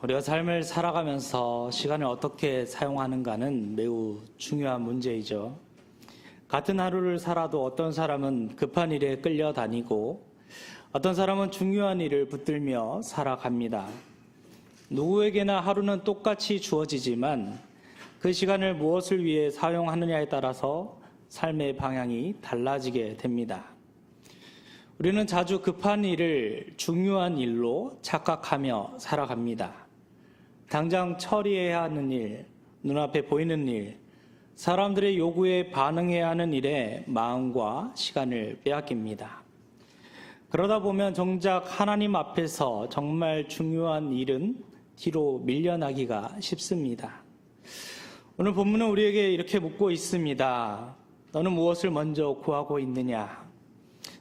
우리가 삶을 살아가면서 시간을 어떻게 사용하는가는 매우 중요한 문제이죠. 같은 하루를 살아도 어떤 사람은 급한 일에 끌려다니고 어떤 사람은 중요한 일을 붙들며 살아갑니다. 누구에게나 하루는 똑같이 주어지지만 그 시간을 무엇을 위해 사용하느냐에 따라서 삶의 방향이 달라지게 됩니다. 우리는 자주 급한 일을 중요한 일로 착각하며 살아갑니다. 당장 처리해야 하는 일, 눈앞에 보이는 일, 사람들의 요구에 반응해야 하는 일에 마음과 시간을 빼앗깁니다. 그러다 보면 정작 하나님 앞에서 정말 중요한 일은 뒤로 밀려나기가 쉽습니다. 오늘 본문은 우리에게 이렇게 묻고 있습니다. 너는 무엇을 먼저 구하고 있느냐?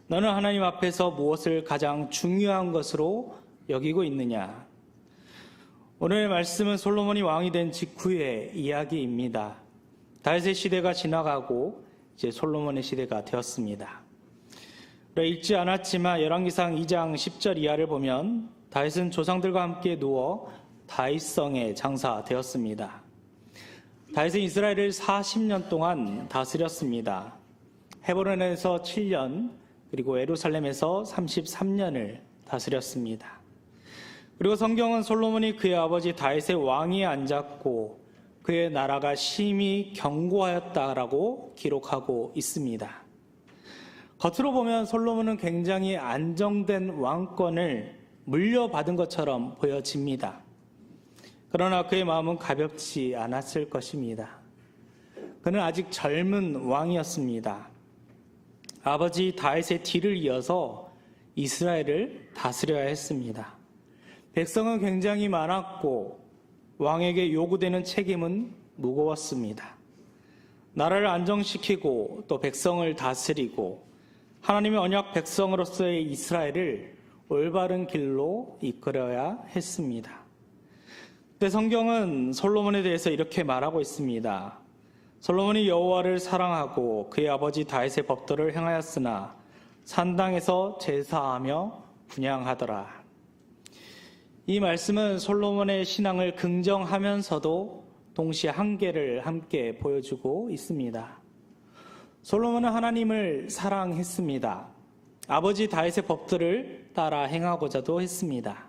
너는 하나님 앞에서 무엇을 가장 중요한 것으로 여기고 있느냐? 오늘의 말씀은 솔로몬이 왕이 된 직후의 이야기입니다. 다윗의 시대가 지나가고 이제 솔로몬의 시대가 되었습니다. 읽지 않았지만 열왕기상 2장 10절 이하를 보면 다윗은 조상들과 함께 누워 다윗성에 장사되었습니다. 다윗은 이스라엘을 40년 동안 다스렸습니다. 헤브론에서 7년, 그리고 예루살렘에서 33년을 다스렸습니다. 그리고 성경은 솔로몬이 그의 아버지 다윗의 왕위에 앉았고 그의 나라가 심히 견고하였다라고 기록하고 있습니다. 겉으로 보면 솔로몬은 굉장히 안정된 왕권을 물려받은 것처럼 보여집니다. 그러나 그의 마음은 가볍지 않았을 것입니다. 그는 아직 젊은 왕이었습니다. 아버지 다윗의 뒤를 이어서 이스라엘을 다스려야 했습니다. 백성은 굉장히 많았고 왕에게 요구되는 책임은 무거웠습니다. 나라를 안정시키고 또 백성을 다스리고 하나님의 언약 백성으로서의 이스라엘을 올바른 길로 이끌어야 했습니다. 그때 성경은 솔로몬에 대해서 이렇게 말하고 있습니다. 솔로몬이 여호와를 사랑하고 그의 아버지 다윗의 법도를 행하였으나 산당에서 제사하며 분향하더라. 이 말씀은 솔로몬의 신앙을 긍정하면서도 동시에 한계를 함께 보여주고 있습니다. 솔로몬은 하나님을 사랑했습니다. 아버지 다윗의 법들을 따라 행하고자도 했습니다.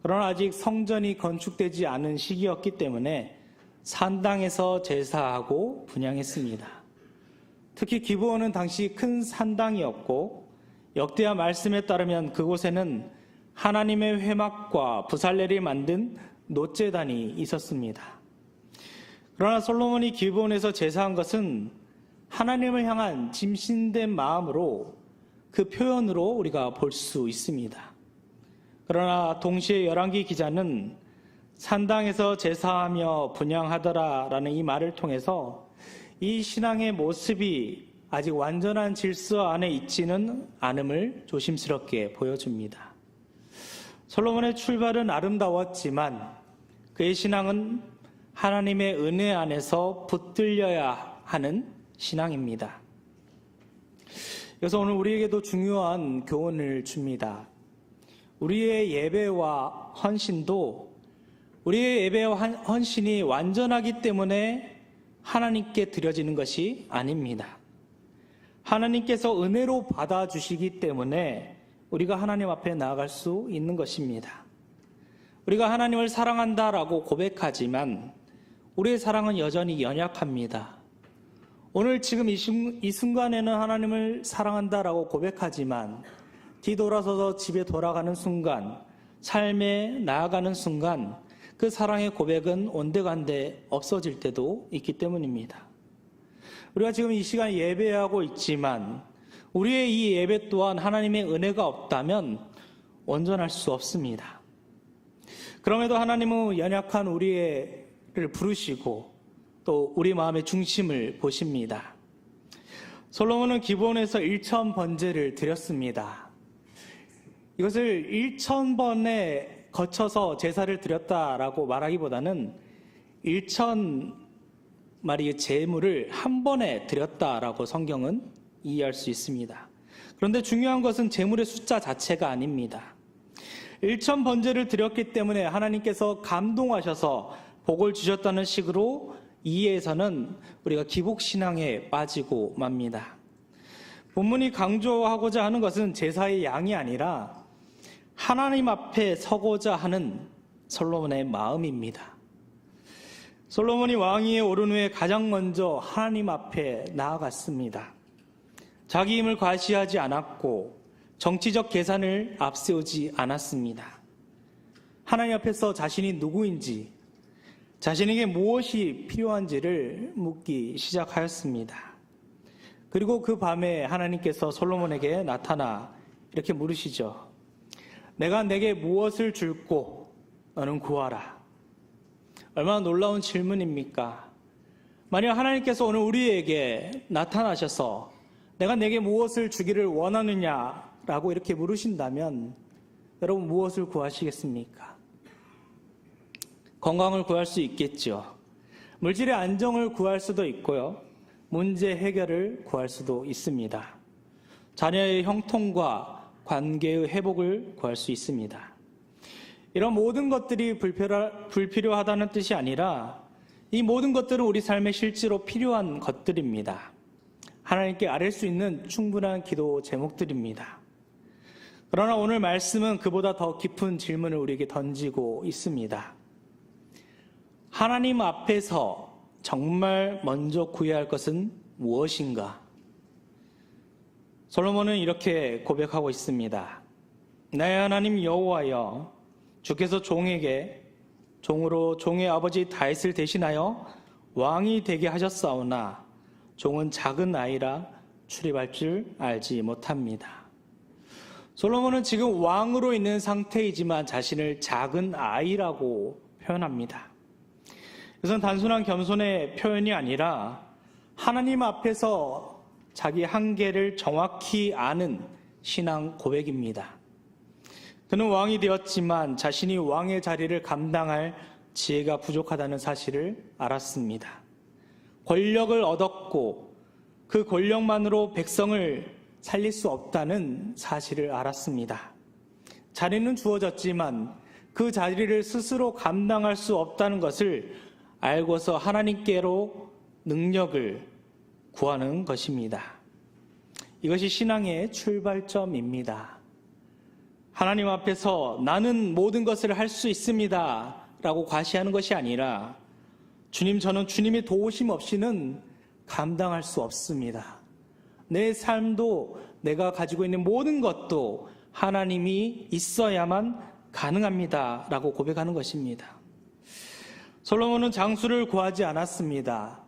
그러나 아직 성전이 건축되지 않은 시기였기 때문에 산당에서 제사하고 분향했습니다. 특히 기브온은 당시 큰 산당이었고 역대하 말씀에 따르면 그곳에는 하나님의 회막과 부살레를 만든 놋제단이 있었습니다. 그러나 솔로몬이 기브온에서 제사한 것은 하나님을 향한 짐신된 마음으로 그 표현으로 우리가 볼 수 있습니다. 그러나 동시에 열왕기 기자는 산당에서 제사하며 분향하더라라는 이 말을 통해서 이 신앙의 모습이 아직 완전한 질서 안에 있지는 않음을 조심스럽게 보여줍니다. 솔로몬의 출발은 아름다웠지만 그의 신앙은 하나님의 은혜 안에서 붙들려야 하는 신앙입니다. 그래서 오늘 우리에게도 중요한 교훈을 줍니다. 우리의 예배와 헌신도 우리의 예배와 헌신이 완전하기 때문에 하나님께 드려지는 것이 아닙니다. 하나님께서 은혜로 받아주시기 때문에 우리가 하나님 앞에 나아갈 수 있는 것입니다. 우리가 하나님을 사랑한다라고 고백하지만 우리의 사랑은 여전히 연약합니다. 오늘 지금 이 순간에는 하나님을 사랑한다라고 고백하지만 뒤돌아서서 집에 돌아가는 순간, 삶에 나아가는 순간 그 사랑의 고백은 온데간데 없어질 때도 있기 때문입니다. 우리가 지금 이 시간 예배하고 있지만 우리의 이 예배 또한 하나님의 은혜가 없다면 온전할 수 없습니다. 그럼에도 하나님은 연약한 우리를 부르시고 또 우리 마음의 중심을 보십니다. 솔로몬은 기브온에서 1000번제를 드렸습니다. 이것을 1000번에 거쳐서 제사를 드렸다라고 말하기보다는 1000마리의 제물을 한 번에 드렸다라고 성경은 이해할 수 있습니다. 그런데 중요한 것은 제물의 숫자 자체가 아닙니다. 일천 번제를 드렸기 때문에 하나님께서 감동하셔서 복을 주셨다는 식으로 이해해서는 우리가 기복신앙에 빠지고 맙니다. 본문이 강조하고자 하는 것은 제사의 양이 아니라 하나님 앞에 서고자 하는 솔로몬의 마음입니다. 솔로몬이 왕위에 오른 후에 가장 먼저 하나님 앞에 나아갔습니다. 자기 힘을 과시하지 않았고 정치적 계산을 앞세우지 않았습니다. 하나님 앞에서 자신이 누구인지, 자신에게 무엇이 필요한지를 묻기 시작하였습니다. 그리고 그 밤에 하나님께서 솔로몬에게 나타나 이렇게 물으시죠. 내가 내게 무엇을 줄고 너는 구하라. 얼마나 놀라운 질문입니까? 만약 하나님께서 오늘 우리에게 나타나셔서 내가 내게 무엇을 주기를 원하느냐라고 이렇게 물으신다면 여러분 무엇을 구하시겠습니까? 건강을 구할 수 있겠죠. 물질의 안정을 구할 수도 있고요. 문제 해결을 구할 수도 있습니다. 자녀의 형통과 관계의 회복을 구할 수 있습니다. 이런 모든 것들이 불필요하다는 뜻이 아니라 이 모든 것들은 우리 삶에 실제로 필요한 것들입니다. 하나님께 아뢰 수 있는 충분한 기도 제목들입니다. 그러나 오늘 말씀은 그보다 더 깊은 질문을 우리에게 던지고 있습니다. 하나님 앞에서 정말 먼저 구해야 할 것은 무엇인가? 솔로몬은 이렇게 고백하고 있습니다. 나의 하나님 여호와여, 주께서 종에게 종으로 종의 아버지 다윗을 대신하여 왕이 되게 하셨사오나 종은 작은 아이라 출입할 줄 알지 못합니다. 솔로몬은 지금 왕으로 있는 상태이지만 자신을 작은 아이라고 표현합니다. 이것은 단순한 겸손의 표현이 아니라 하나님 앞에서 자기 한계를 정확히 아는 신앙 고백입니다. 그는 왕이 되었지만 자신이 왕의 자리를 감당할 지혜가 부족하다는 사실을 알았습니다. 권력을 얻었고 그 권력만으로 백성을 살릴 수 없다는 사실을 알았습니다. 자리는 주어졌지만 그 자리를 스스로 감당할 수 없다는 것을 알고서 하나님께로 능력을 구하는 것입니다. 이것이 신앙의 출발점입니다. 하나님 앞에서 나는 모든 것을 할 수 있습니다 라고 과시하는 것이 아니라 주님, 저는 주님의 도우심 없이는 감당할 수 없습니다. 내 삶도 내가 가지고 있는 모든 것도 하나님이 있어야만 가능합니다 라고 고백하는 것입니다. 솔로몬은 장수를 구하지 않았습니다.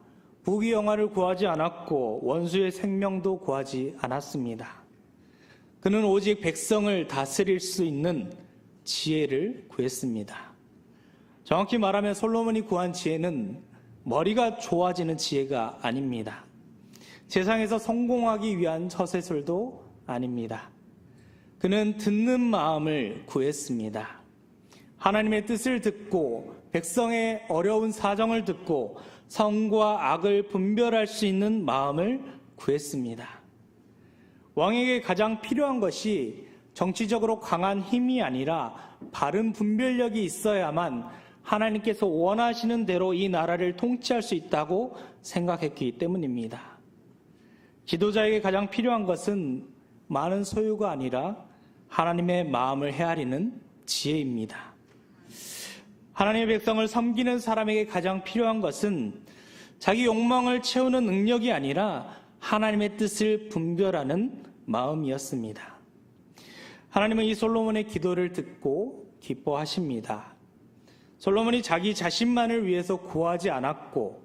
부귀영화를 구하지 않았고 원수의 생명도 구하지 않았습니다. 그는 오직 백성을 다스릴 수 있는 지혜를 구했습니다. 정확히 말하면 솔로몬이 구한 지혜는 머리가 좋아지는 지혜가 아닙니다. 세상에서 성공하기 위한 처세술도 아닙니다. 그는 듣는 마음을 구했습니다. 하나님의 뜻을 듣고 백성의 어려운 사정을 듣고 선과 악을 분별할 수 있는 마음을 구했습니다. 왕에게 가장 필요한 것이 정치적으로 강한 힘이 아니라 바른 분별력이 있어야만 하나님께서 원하시는 대로 이 나라를 통치할 수 있다고 생각했기 때문입니다. 지도자에게 가장 필요한 것은 많은 소유가 아니라 하나님의 마음을 헤아리는 지혜입니다. 하나님의 백성을 섬기는 사람에게 가장 필요한 것은 자기 욕망을 채우는 능력이 아니라 하나님의 뜻을 분별하는 마음이었습니다. 하나님은 이 솔로몬의 기도를 듣고 기뻐하십니다. 솔로몬이 자기 자신만을 위해서 구하지 않았고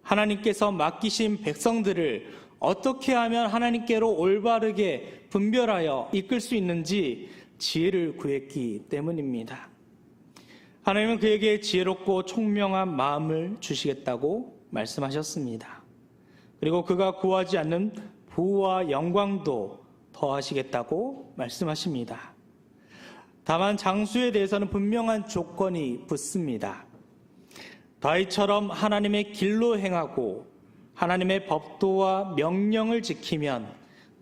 하나님께서 맡기신 백성들을 어떻게 하면 하나님께로 올바르게 분별하여 이끌 수 있는지 지혜를 구했기 때문입니다. 하나님은 그에게 지혜롭고 총명한 마음을 주시겠다고 말씀하셨습니다. 그리고 그가 구하지 않는 부와 영광도 더하시겠다고 말씀하십니다. 다만 장수에 대해서는 분명한 조건이 붙습니다. 다윗처럼 하나님의 길로 행하고 하나님의 법도와 명령을 지키면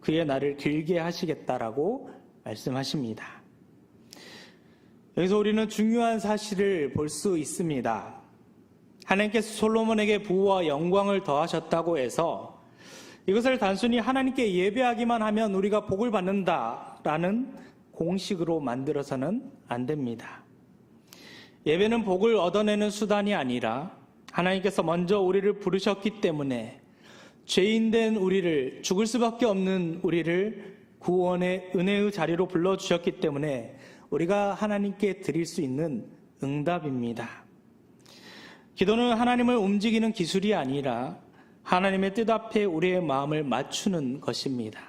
그의 날을 길게 하시겠다라고 말씀하십니다. 여기서 우리는 중요한 사실을 볼 수 있습니다. 하나님께서 솔로몬에게 부와 영광을 더하셨다고 해서 이것을 단순히 하나님께 예배하기만 하면 우리가 복을 받는다라는 공식으로 만들어서는 안 됩니다. 예배는 복을 얻어내는 수단이 아니라 하나님께서 먼저 우리를 부르셨기 때문에 죄인된 우리를, 죽을 수밖에 없는 우리를 구원의 은혜의 자리로 불러주셨기 때문에 우리가 하나님께 드릴 수 있는 응답입니다. 기도는 하나님을 움직이는 기술이 아니라 하나님의 뜻 앞에 우리의 마음을 맞추는 것입니다.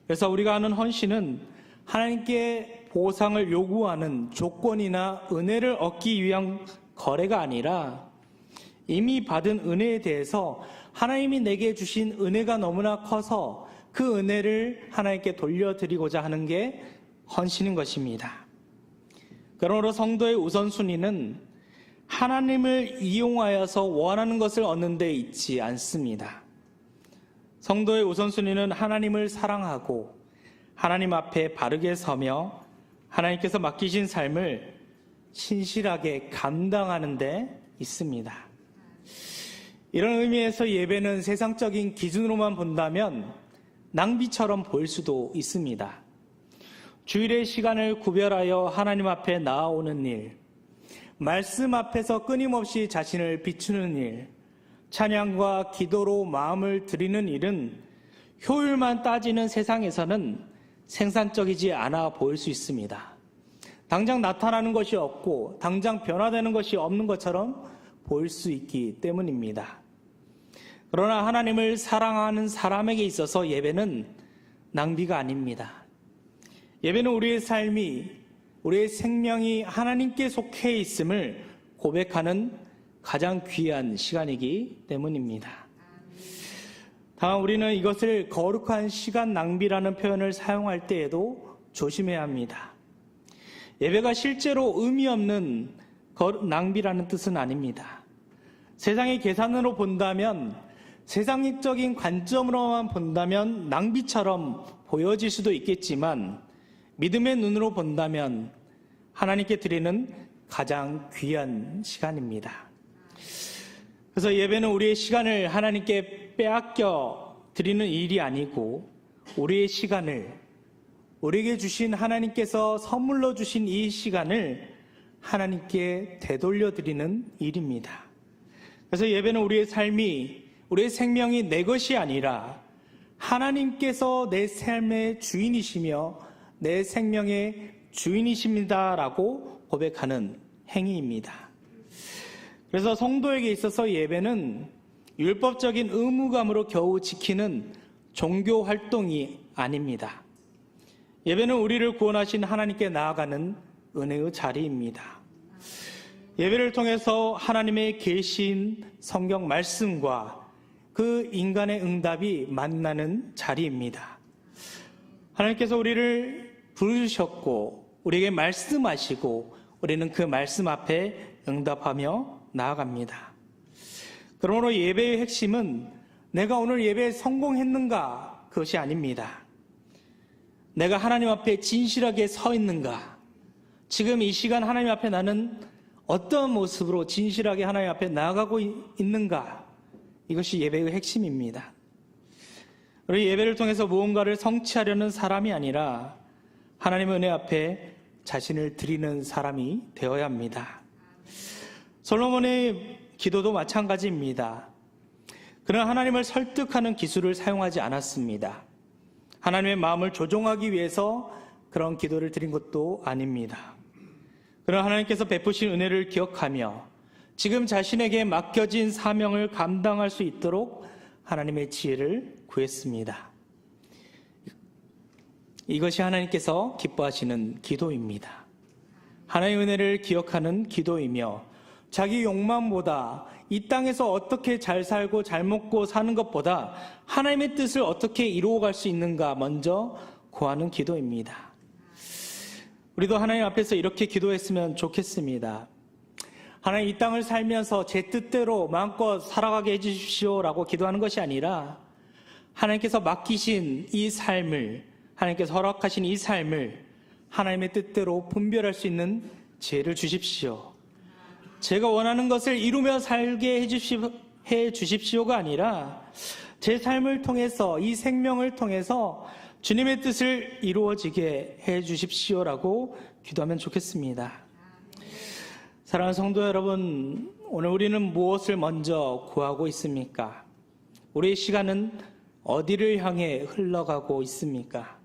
그래서 우리가 하는 헌신은 하나님께 보상을 요구하는 조건이나 은혜를 얻기 위한 거래가 아니라 이미 받은 은혜에 대해서 하나님이 내게 주신 은혜가 너무나 커서 그 은혜를 하나님께 돌려드리고자 하는 게 헌신인 것입니다. 그러므로 성도의 우선순위는 하나님을 이용하여서 원하는 것을 얻는 데 있지 않습니다. 성도의 우선순위는 하나님을 사랑하고 하나님 앞에 바르게 서며 하나님께서 맡기신 삶을 신실하게 감당하는 데 있습니다. 이런 의미에서 예배는 세상적인 기준으로만 본다면 낭비처럼 보일 수도 있습니다. 주일의 시간을 구별하여 하나님 앞에 나아오는 일, 말씀 앞에서 끊임없이 자신을 비추는 일, 찬양과 기도로 마음을 드리는 일은 효율만 따지는 세상에서는 생산적이지 않아 보일 수 있습니다. 당장 나타나는 것이 없고 당장 변화되는 것이 없는 것처럼 보일 수 있기 때문입니다. 그러나 하나님을 사랑하는 사람에게 있어서 예배는 낭비가 아닙니다. 예배는 우리의 삶이, 우리의 생명이 하나님께 속해 있음을 고백하는 가장 귀한 시간이기 때문입니다. 다만 우리는 이것을 거룩한 시간 낭비라는 표현을 사용할 때에도 조심해야 합니다. 예배가 실제로 의미 없는 낭비라는 뜻은 아닙니다. 세상의 계산으로 본다면, 세상적인 관점으로만 본다면 낭비처럼 보여질 수도 있겠지만 믿음의 눈으로 본다면 하나님께 드리는 가장 귀한 시간입니다. 그래서 예배는 우리의 시간을 하나님께 빼앗겨 드리는 일이 아니고 우리의 시간을, 우리에게 주신 하나님께서 선물로 주신 이 시간을 하나님께 되돌려 드리는 일입니다. 그래서 예배는 우리의 삶이, 우리의 생명이 내 것이 아니라 하나님께서 내 삶의 주인이시며 내 생명의 주인이십니다라고 고백하는 행위입니다. 그래서 성도에게 있어서 예배는 율법적인 의무감으로 겨우 지키는 종교 활동이 아닙니다. 예배는 우리를 구원하신 하나님께 나아가는 은혜의 자리입니다. 예배를 통해서 하나님의 계신 성경 말씀과 그 인간의 응답이 만나는 자리입니다. 하나님께서 우리를 부르셨고 우리에게 말씀하시고 우리는 그 말씀 앞에 응답하며 나아갑니다. 그러므로 예배의 핵심은 내가 오늘 예배에 성공했는가, 그것이 아닙니다. 내가 하나님 앞에 진실하게 서 있는가, 지금 이 시간 하나님 앞에 나는 어떤 모습으로 진실하게 하나님 앞에 나아가고 있는가, 이것이 예배의 핵심입니다. 우리 예배를 통해서 무언가를 성취하려는 사람이 아니라 하나님의 은혜 앞에 자신을 드리는 사람이 되어야 합니다. 솔로몬의 기도도 마찬가지입니다. 그는 하나님을 설득하는 기술을 사용하지 않았습니다. 하나님의 마음을 조종하기 위해서 그런 기도를 드린 것도 아닙니다. 그는 하나님께서 베푸신 은혜를 기억하며 지금 자신에게 맡겨진 사명을 감당할 수 있도록 하나님의 지혜를 구했습니다. 이것이 하나님께서 기뻐하시는 기도입니다. 하나님의 은혜를 기억하는 기도이며 자기 욕망보다 이 땅에서 어떻게 잘 살고 잘 먹고 사는 것보다 하나님의 뜻을 어떻게 이루어갈 수 있는가 먼저 구하는 기도입니다. 우리도 하나님 앞에서 이렇게 기도했으면 좋겠습니다. 하나님, 이 땅을 살면서 제 뜻대로 마음껏 살아가게 해주십시오라고 기도하는 것이 아니라 하나님께서 맡기신 이 삶을, 하나님께서 허락하신 이 삶을 하나님의 뜻대로 분별할 수 있는 지혜를 주십시오. 제가 원하는 것을 이루며 살게 해 주십시오가 아니라 제 삶을 통해서, 이 생명을 통해서 주님의 뜻을 이루어지게 해 주십시오라고 기도하면 좋겠습니다. 사랑하는 성도 여러분, 오늘 우리는 무엇을 먼저 구하고 있습니까? 우리의 시간은 어디를 향해 흘러가고 있습니까?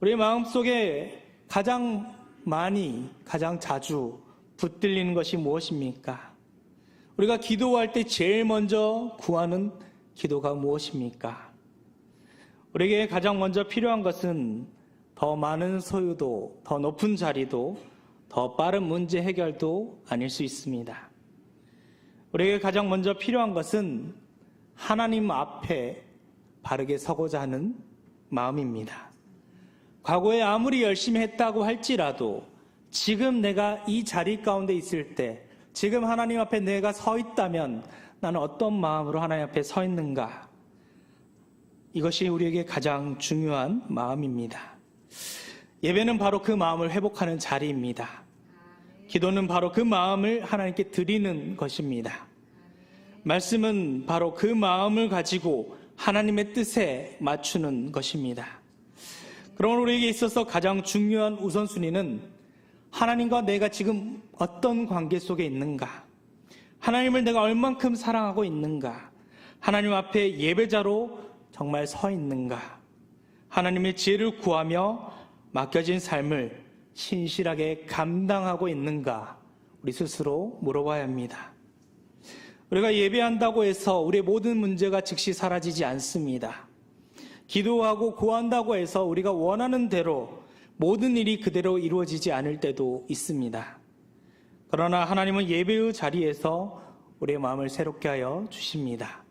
우리의 마음속에 가장 많이, 가장 자주 붙들리는 것이 무엇입니까? 우리가 기도할 때 제일 먼저 구하는 기도가 무엇입니까? 우리에게 가장 먼저 필요한 것은 더 많은 소유도, 더 높은 자리도, 더 빠른 문제 해결도 아닐 수 있습니다. 우리에게 가장 먼저 필요한 것은 하나님 앞에 바르게 서고자 하는 마음입니다. 과거에 아무리 열심히 했다고 할지라도 지금 내가 이 자리 가운데 있을 때, 지금 하나님 앞에 내가 서 있다면 나는 어떤 마음으로 하나님 앞에 서 있는가? 이것이 우리에게 가장 중요한 마음입니다. 예배는 바로 그 마음을 회복하는 자리입니다. 기도는 바로 그 마음을 하나님께 드리는 것입니다. 말씀은 바로 그 마음을 가지고 하나님의 뜻에 맞추는 것입니다. 그러므로 우리에게 있어서 가장 중요한 우선순위는 하나님과 내가 지금 어떤 관계 속에 있는가? 하나님을 내가 얼만큼 사랑하고 있는가? 하나님 앞에 예배자로 정말 서 있는가? 하나님의 지혜를 구하며 맡겨진 삶을 신실하게 감당하고 있는가? 우리 스스로 물어봐야 합니다. 우리가 예배한다고 해서 우리의 모든 문제가 즉시 사라지지 않습니다. 기도하고 구한다고 해서 우리가 원하는 대로 모든 일이 그대로 이루어지지 않을 때도 있습니다. 그러나 하나님은 예배의 자리에서 우리의 마음을 새롭게 하여 주십니다.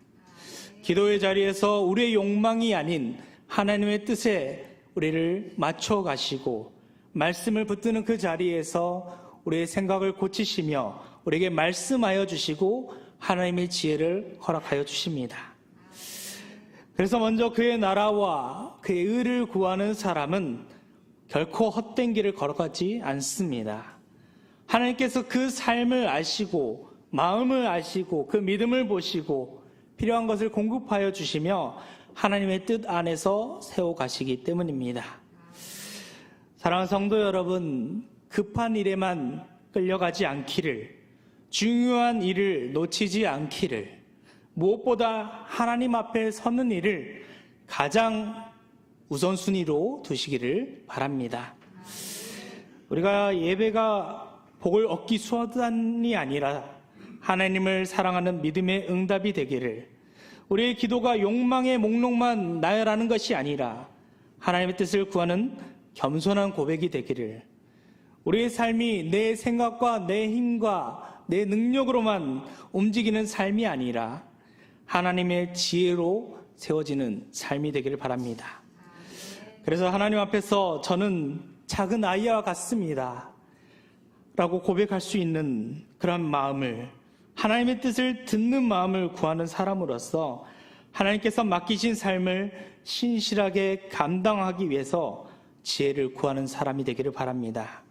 기도의 자리에서 우리의 욕망이 아닌 하나님의 뜻에 우리를 맞춰 가시고, 말씀을 붙드는 그 자리에서 우리의 생각을 고치시며 우리에게 말씀하여 주시고 하나님의 지혜를 허락하여 주십니다. 그래서 먼저 그의 나라와 그의 의를 구하는 사람은 결코 헛된 길을 걸어가지 않습니다. 하나님께서 그 삶을 아시고, 마음을 아시고, 그 믿음을 보시고 필요한 것을 공급하여 주시며 하나님의 뜻 안에서 세워가시기 때문입니다. 사랑하는 성도 여러분, 급한 일에만 끌려가지 않기를, 중요한 일을 놓치지 않기를, 무엇보다 하나님 앞에 서는 일을 가장 우선순위로 두시기를 바랍니다. 우리가 예배가 복을 얻기 수단이 아니라 하나님을 사랑하는 믿음의 응답이 되기를, 우리의 기도가 욕망의 목록만 나열하는 것이 아니라 하나님의 뜻을 구하는 겸손한 고백이 되기를, 우리의 삶이 내 생각과 내 힘과 내 능력으로만 움직이는 삶이 아니라 하나님의 지혜로 세워지는 삶이 되기를 바랍니다. 그래서 하나님 앞에서 저는 작은 아이와 같습니다 라고 고백할 수 있는 그런 마음을, 하나님의 뜻을 듣는 마음을 구하는 사람으로서 하나님께서 맡기신 삶을 신실하게 감당하기 위해서 지혜를 구하는 사람이 되기를 바랍니다.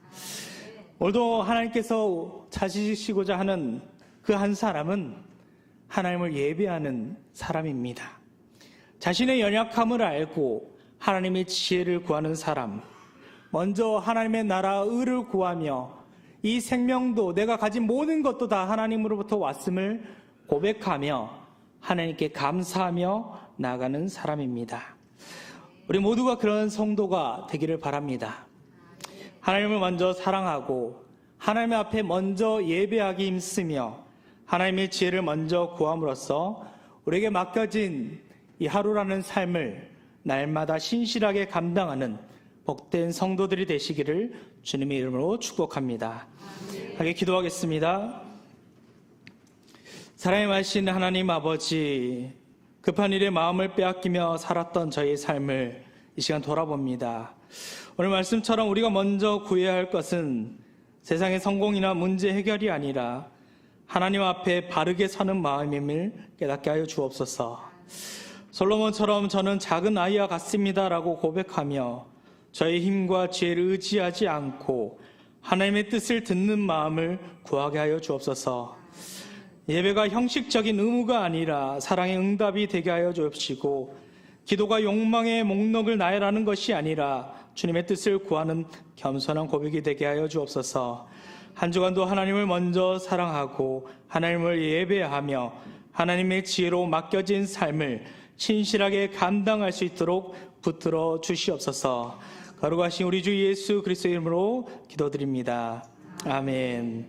오늘도 하나님께서 찾으시고자 하는 그 한 사람은 하나님을 예배하는 사람입니다. 자신의 연약함을 알고 하나님의 지혜를 구하는 사람, 먼저 하나님의 나라 의를 구하며 이 생명도 내가 가진 모든 것도 다 하나님으로부터 왔음을 고백하며 하나님께 감사하며 나아가는 사람입니다. 우리 모두가 그런 성도가 되기를 바랍니다. 하나님을 먼저 사랑하고 하나님 앞에 먼저 예배하기 힘쓰며 하나님의 지혜를 먼저 구함으로써 우리에게 맡겨진 이 하루라는 삶을 날마다 신실하게 감당하는 복된 성도들이 되시기를 주님의 이름으로 축복합니다. 함께 기도하겠습니다. 사랑의 많으신 하나님 아버지, 급한 일에 마음을 빼앗기며 살았던 저희의 삶을 이 시간 돌아봅니다. 오늘 말씀처럼 우리가 먼저 구해야 할 것은 세상의 성공이나 문제 해결이 아니라 하나님 앞에 바르게 서는 마음임을 깨닫게 하여 주옵소서. 솔로몬처럼 저는 작은 아이와 같습니다라고 고백하며 저희 힘과 지혜를 의지하지 않고 하나님의 뜻을 듣는 마음을 구하게 하여 주옵소서. 예배가 형식적인 의무가 아니라 사랑의 응답이 되게 하여 주옵시고, 기도가 욕망의 목록을 나열하는 것이 아니라 주님의 뜻을 구하는 겸손한 고백이 되게 하여 주옵소서. 한 주간도 하나님을 먼저 사랑하고 하나님을 예배하며 하나님의 지혜로 맡겨진 삶을 신실하게 감당할 수 있도록 붙들어 주시옵소서. 거룩하신 우리 주 예수 그리스도의 이름으로 기도드립니다. 아멘.